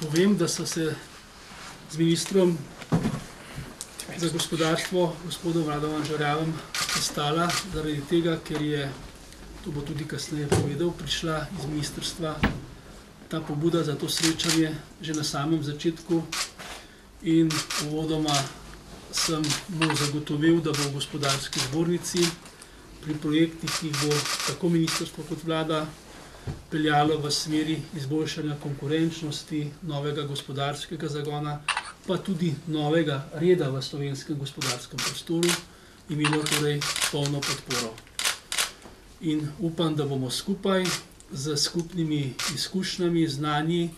povem, da so se z ministrom za gospodarstvo, gospodom Radovan Žerjavem, sestala zaradi tega, ker je, to bo tudi kasneje povedal, prišla iz ministrstva ta pobuda za to srečanje že na samem začetku in uvodoma sem mu zagotovil, da bo v gospodarski zbornici pri projektih, ki jih bo tako ministrstvo kot vlada peljalo v smeri izboljšanja konkurenčnosti, novega gospodarskega zagona, pa tudi novega reda v slovenskem gospodarskem prostoru, imelo torej polno podporo. In upam, da bomo skupaj z skupnimi izkušnjami, znanji,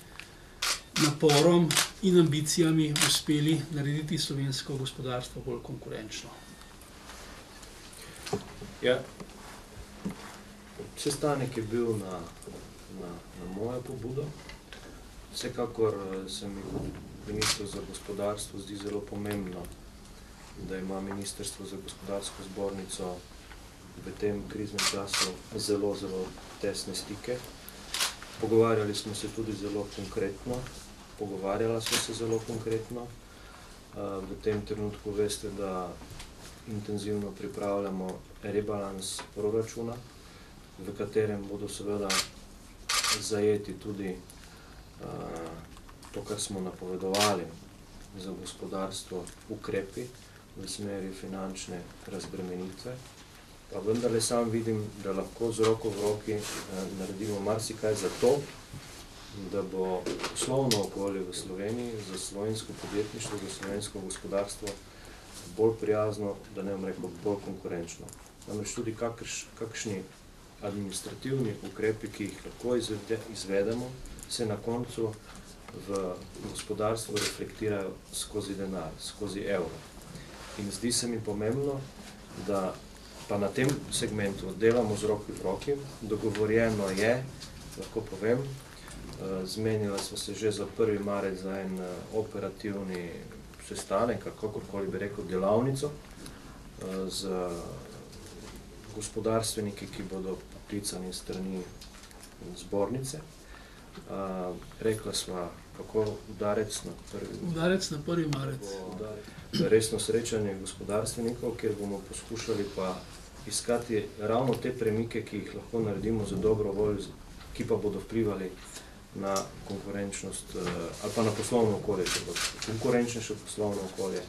naporom in ambicijami uspeli narediti slovensko gospodarstvo bolj konkurenčno. Ja, sestanek je bil na mojo pobudo. Vsekakor se mi kot ministru za gospodarstvo zdi zelo pomembno, da ima Ministrstvo za gospodarsko zbornico v tem kriznem času zelo tesne stike. Pogovarjali smo se tudi zelo konkretno, pogovarjala smo se zelo konkretno. V tem trenutku veste, da intenzivno pripravljamo rebalans proračuna, v katerem bodo seveda zajeti tudi to, kar smo napovedovali za gospodarstvo, ukrepi v smeri finančne razbremenitve. Pa vendarle sam vidim, da lahko z roko v roki naredimo marsikaj za to, da bo poslovno okolje v Sloveniji za slovensko podjetništvo, za slovensko gospodarstvo bolj prijazno, da ne bom rekel bolj konkurenčno. Namreč tudi kakšni administrativni ukrepi, ki jih lahko izvedemo, se na koncu v gospodarstvu reflektirajo skozi denar, skozi evro. In zdi se mi pomembno, da pa na tem segmentu delamo z roki v roki. Dogovorjeno je, lahko povem, zmenila smo se že za 1. marec za en operativni sestanek, kakorkoli bi rekel, delavnico z gospodarstveniki, ki bodo poklicani strani zbornice. Rekla sva, kako udarec na 1. marec. Resno srečanje gospodarstvenikov, kjer bomo poskušali pa iskati ravno te premike, ki jih lahko naredimo za dobro voljo, ki pa bodo vplivali na konkurenčnost ali pa na poslovno okolje, če bo konkurenčnejše poslovno okolje,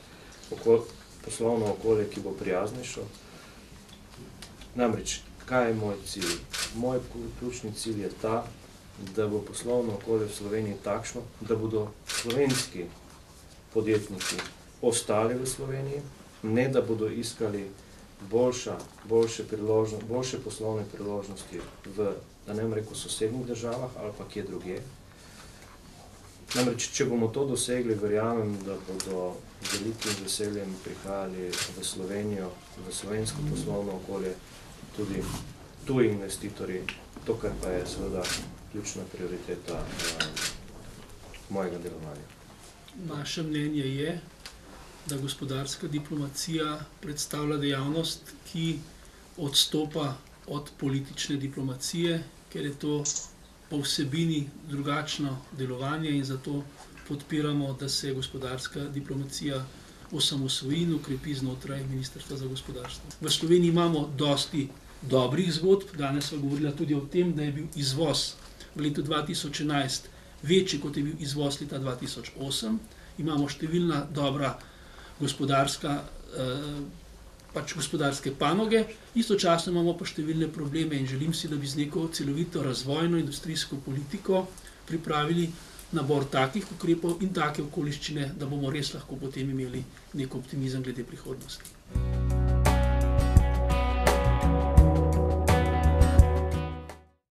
poslovno okolje, ki bo prijaznejše. Namreč, kaj je moj cilj? Moj ključni cilj je ta, da bo poslovno okolje v Sloveniji takšno, da bodo slovenski podjetniki ostali v Sloveniji, ne da bodo iskali boljše poslovne priložnosti v, da ne bom rekel, sosednjih državah ali pa kje drugje. Namreč, če bomo to dosegli, verjamem, da bodo velikim veseljem prihajali v Slovenijo, v slovensko poslovno okolje, tudi tuji investitorji, to, kar pa je seveda ključna prioriteta mojega delovanja. Naše mnenje je, da gospodarska diplomacija predstavlja dejavnost, ki odstopa od politične diplomacije, ker je to po vsebini drugačno delovanje in zato podpiramo, da se gospodarska diplomacija osamosvoji in ukrepi znotraj Ministrstva za gospodarstvo. V Sloveniji imamo dosti dobrih zgodb, danes sva govorila tudi o tem, da je bil izvoz v letu 2011 večji, kot je bil izvoz leta 2008. Imamo številna dobra gospodarske panoge, istočasno imamo pa številne probleme in želim si, da bi z neko celovito razvojno industrijsko politiko pripravili nabor takih ukrepov in take okoliščine, da bomo res lahko potem imeli nek optimizem glede prihodnosti.